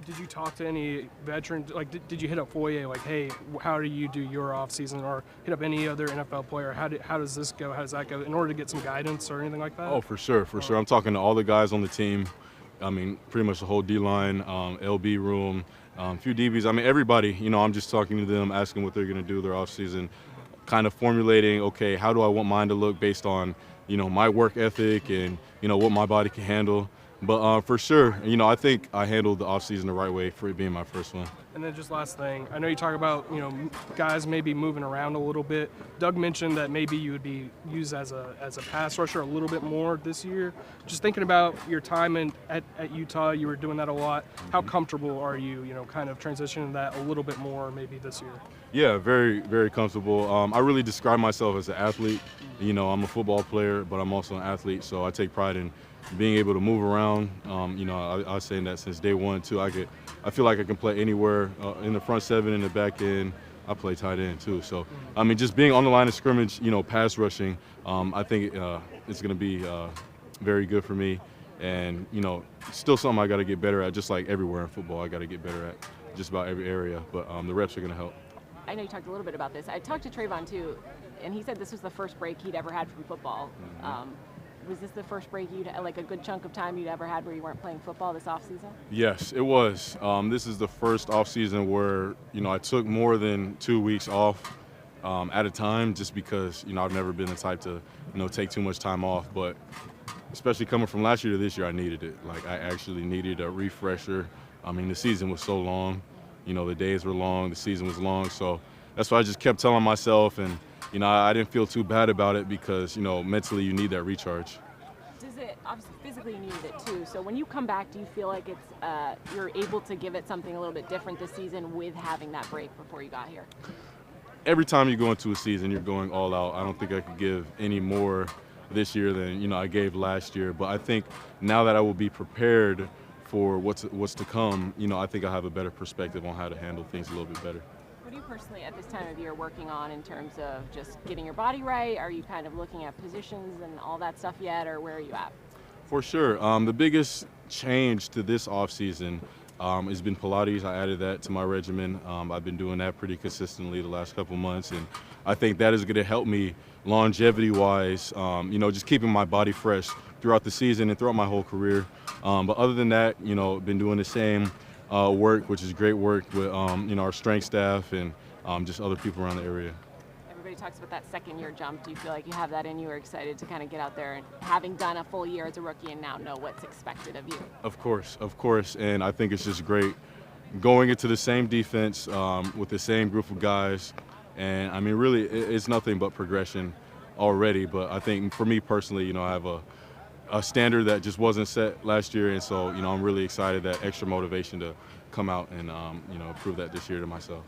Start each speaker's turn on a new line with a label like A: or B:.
A: Did you talk to any veterans? Like, did you hit up Foye, like, hey, how do you do your off season, or hit up any other NFL player? How does this go? How does that go? In order to get some guidance or anything like that?
B: Oh, for sure, for sure. I'm talking to all the guys on the team. I mean, pretty much the whole D-line, LB room, a few DBs. I mean, everybody. I'm just talking to them, asking what they're going to do their off season, kind of formulating, okay, how do I want mine to look based on, my work ethic and, what my body can handle. But for sure, I think I handled the offseason the right way for it being my first one.
A: And then just last thing, I know you talk about, guys maybe moving around a little bit. Doug mentioned that maybe you would be used as a pass rusher a little bit more this year. Just thinking about your time at Utah, you were doing that a lot. How comfortable are you, kind of transitioning that a little bit more maybe this year?
B: Yeah, very, very comfortable. I really describe myself as an athlete. I'm a football player, but I'm also an athlete, so I take pride in being able to move around. I was saying that since day one too. I feel like I can play anywhere in the front seven, in the back end. I play tight end too. So I mean, just being on the line of scrimmage, pass rushing. I think it's going to be very good for me, and still something I got to get better at. Just like everywhere in football, I got to get better at just about every area. But the reps are going to help.
C: I know you talked a little bit about this. I talked to Trayvon too, and he said this was the first break he'd ever had from football. Was this the first break like a good chunk of time you'd ever had where you weren't playing football this offseason?
B: Yes, it was. This is the first offseason where, I took more than 2 weeks off at a time just because, I've never been the type to, take too much time off. But especially coming from last year to this year, I needed it. Like, I actually needed a refresher. I mean, the season was so long. The days were long, the season was long. So that's why I just kept telling myself, and I didn't feel too bad about it because, mentally you need that recharge.
C: Obviously physically you needed it too. So when you come back, do you feel like you're able to give it something a little bit different this season with having that break before you got here?
B: Every time you go into a season, you're going all out. I don't think I could give any more this year than, I gave last year. But I think now that I will be prepared for what's to come, I think I have a better perspective on how to handle things a little bit better.
C: What are you personally at this time of year working on in terms of just getting your body right? Are you kind of looking at positions and all that stuff yet, or where are you at?
B: For sure. The biggest change to this offseason has been Pilates. I added that to my regimen. I've been doing that pretty consistently the last couple months, and I think that is going to help me longevity-wise, just keeping my body fresh throughout the season and throughout my whole career. But other than that, been doing the same work, which is great work with our strength staff and just other people around the area.
C: Everybody talks about that second-year jump. Do you feel like you have that in you, or excited to kind of get out there and having done a full year as a rookie and now know what's expected of you?
B: Of course, and I think it's just great going into the same defense with the same group of guys. And I mean, really, it's nothing but progression already. But I think for me personally, I have a standard that just wasn't set last year, and so I'm really excited that extra motivation to come out and prove that this year to myself.